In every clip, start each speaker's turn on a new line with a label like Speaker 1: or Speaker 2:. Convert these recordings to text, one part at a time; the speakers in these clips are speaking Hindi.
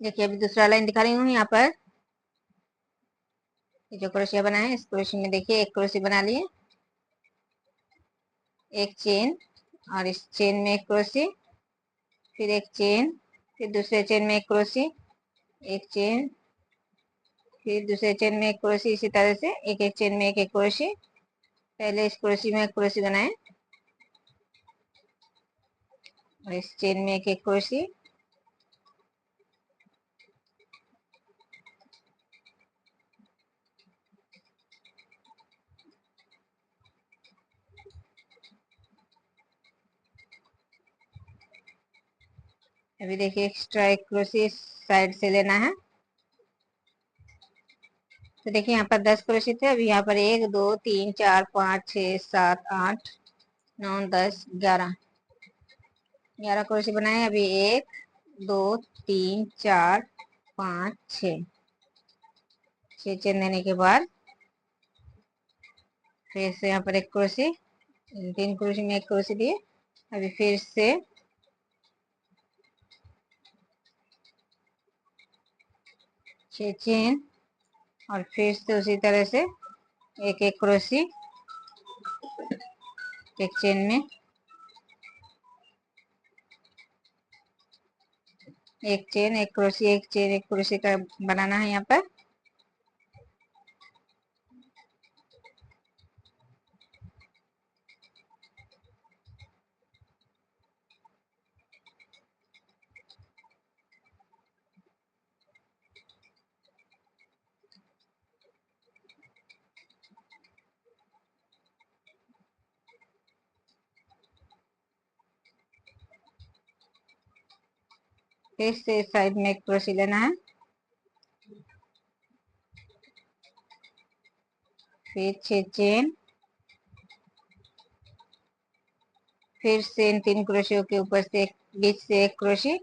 Speaker 1: देखिए अभी दूसरा लाइन दिखा रही हूँ यहाँ पर। ये जो क्रोशिया बनाए इस क्रोशिया में देखिए एक क्रोशी बना लिए, एक चेन, और इस चेन में एक क्रोशी, फिर एक चेन, फिर दूसरे चेन में एक क्रोशी, एक चेन, फिर दूसरे चेन में एक क्रोशी, इसी तरह से एक एक चेन में एक एक क्रोशी। पहले इस क्रोशी में एक क्रोशी बनाए और इस चेन में एक एक क्रोशी, अभी देखिए एक्स्ट्रा एक क्रोशी साइड से लेना है। तो देखिए यहाँ पर 10 क्रोशी थे, अभी यहाँ पर 1 2 3 4 5 6 7 8 9 10 11 क्रोशी बनाए। अभी 1 2 3 4 5 6 चेन देने के बाद फिर से यहाँ पर एक क्रोशी, 3 क्रोशी में एक क्रोशी दिए। अभी फिर से 6 चेन और फिर से उसी तरह से एक एक क्रोशी एक चेन में, एक चेन एक क्रोशी एक चेन एक क्रोशी का बनाना है यहाँ पर। फिर से साइड में एक क्रोशी लेना है, फिर 6 चेन, फिर से इन 3 क्रोशियों के ऊपर से एक बीच से एक क्रोशी,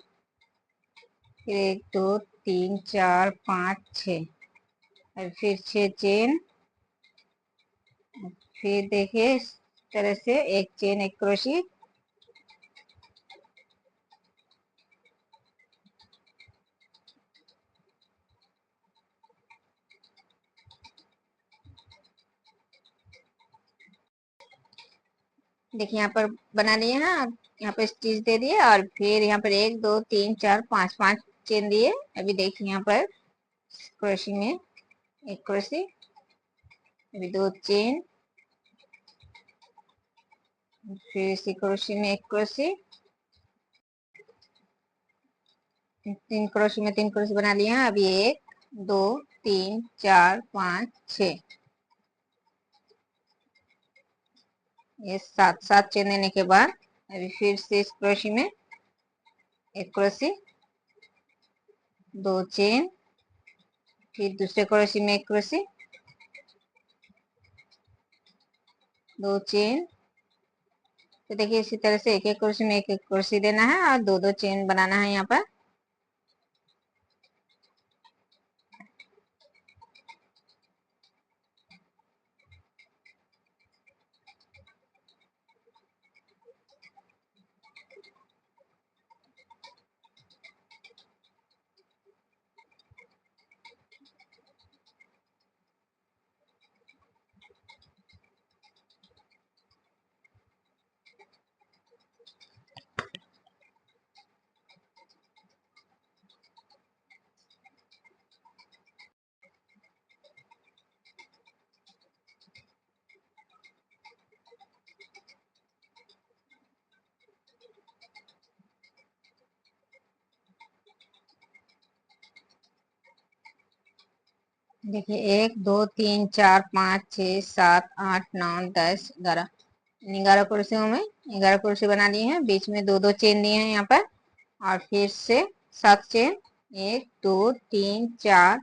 Speaker 1: फिर 1 2 3 4 5 6 और फिर 6 चेन, फिर देखिए इस तरह से एक चेन एक क्रोशी, देखिए यहाँ पर बना लिए हैं। अब यहाँ पर स्टिच दे दिए और फिर यहाँ पर 1 2 3 4 5 5 चेन दिए। अभी देखिए यहाँ पर क्रोशी में एक क्रोशी, अभी 2 चेन, फिर इसी क्रोशी में एक क्रोशी, 3 क्रोशी में 3 क्रोशी बना लिए हैं। अभी 1 2 3 4 5 6 ये 7 चेन देने के बाद अभी फिर से इस क्रोशी में एक क्रोशी, 2 चेन, फिर दूसरे क्रोशी में एक क्रोशी, 2 चेन। तो देखिए इसी तरह से एक एक क्रोशी में एक एक क्रोशी देना है और 2 2 चेन बनाना है यहाँ पर। देखिए 1 2 3 4 5 6 7 8 9 10 11, 11 कुर्सियों में 11 कुर्सी बना लिए हैं। बीच में 2 2 चेन दिए हैं यहाँ पर और फिर से 7 चेन, 1 2 3 4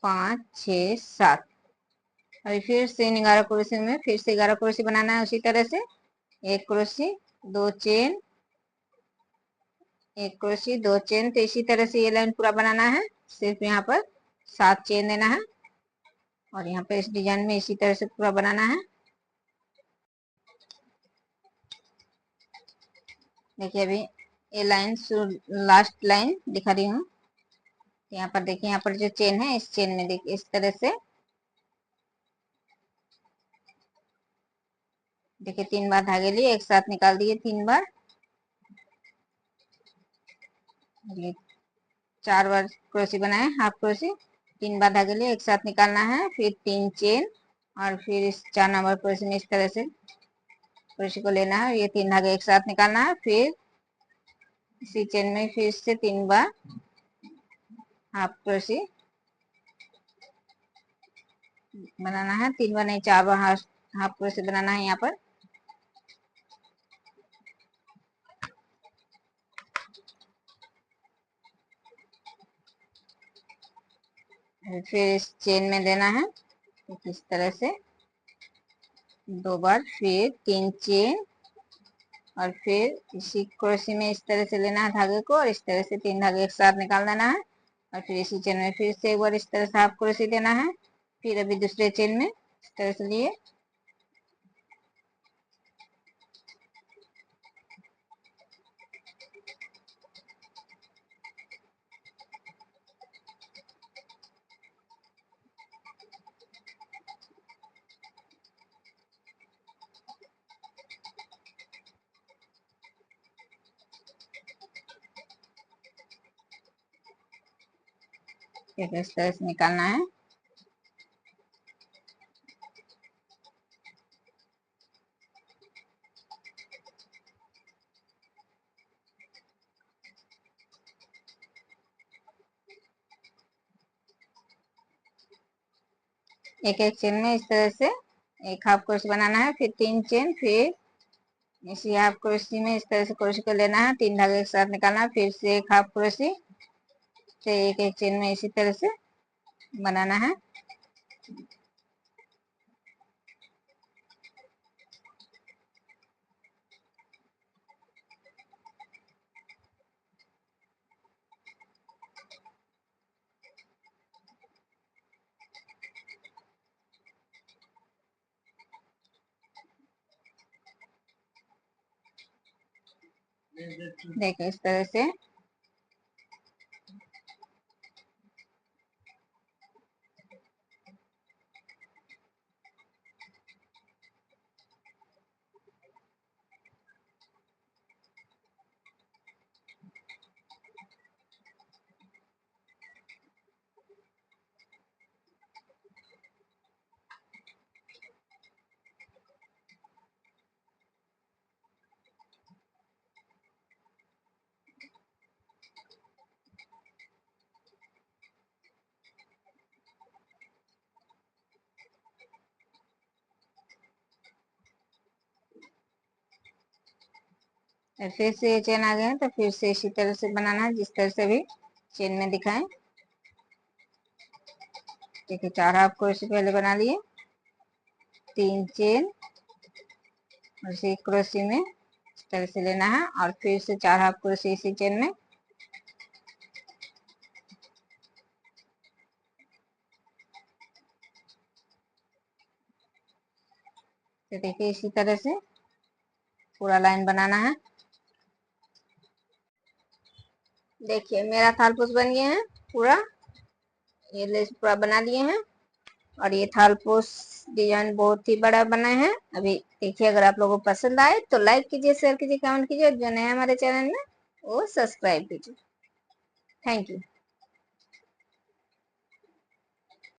Speaker 1: 5 6 7। अभी फिर से इन 11 कुर्सी में फिर से 11 कुर्सी बनाना है उसी तरह से, एक कुर्सी 2 चेन एक क्रोशी 2 चेन। तो इसी तरह से ये लाइन पूरा बनाना है, सिर्फ यहाँ पर 7 चेन देना है और यहाँ पर इस डिजाइन में इसी तरह से पूरा बनाना है। देखिए अभी ये लाइन लास्ट लाइन दिखा रही हूँ। यहाँ पर देखिए, यहाँ पर जो चेन है, इस चेन में देखिए इस तरह से देखिए 3 बार धागे लिए, एक साथ निकाल दिए 3 बार, ये 4 बार क्रोशी बनाए, हाफ क्रोशी, 3 बार धागे लिए, एक साथ निकालना है, फिर 3 चेन, और फिर इस 4 नंबर क्रोशी में इस तरह से क्रोशी को लेना है, ये 3 धागे एक साथ निकालना है, फिर इसी चेन में फिर से 3 बार हाफ क्रोशी बनाना है, 3 बार नहीं 4 बार हाफ क्रोशी बनाना है यहाँ पर। फिर इस चेन में देना है इस तरह से 2 बार, फिर 3 चेन, और फिर इसी क्रोशी में इस तरह से लेना है धागे को, और इस तरह से 3 धागे एक साथ निकाल देना है, और फिर इसी चेन में फिर से एक बार इस तरह से हाफ क्रोशी देना है, फिर अभी दूसरे चेन में इस तरह से लिए, इस तरह से निकालना है। एक एक चेन में इस तरह से एक हाफ क्रोशी बनाना है, फिर 3 चेन, फिर इसी हाफ क्रोशी में इस तरह से क्रोशी को लेना है, 3 धागे एक साथ निकालना है, फिर से एक हाफ क्रोशी से एक एक चेन में इसी तरह से बनाना है। देखो इस तरह से फिर से ये चेन आ गए हैं, तो फिर से इसी तरह से बनाना है जिस तरह से भी चेन में दिखाएं। देखिए 4 हाफ क्रोशी पहले बना लिए, 3 चेन, और इसी क्रोशी में इस तरह से लेना है, और फिर से 4 हाफ क्रोशी इसी चेन में, तो देखिए इसी तरह से पूरा लाइन बनाना है। देखिए मेरा थालपोस बन गया है पूरा, ये लेस पूरा बना लिए हैं, और ये थालपोस डिजाइन बहुत ही बड़ा बना है। अभी देखिए, अगर आप लोगों को पसंद आए तो लाइक कीजिए, शेयर कीजिए, कमेंट कीजिए, जो नए हमारे चैनल में वो सब्सक्राइब कीजिए। Thank you.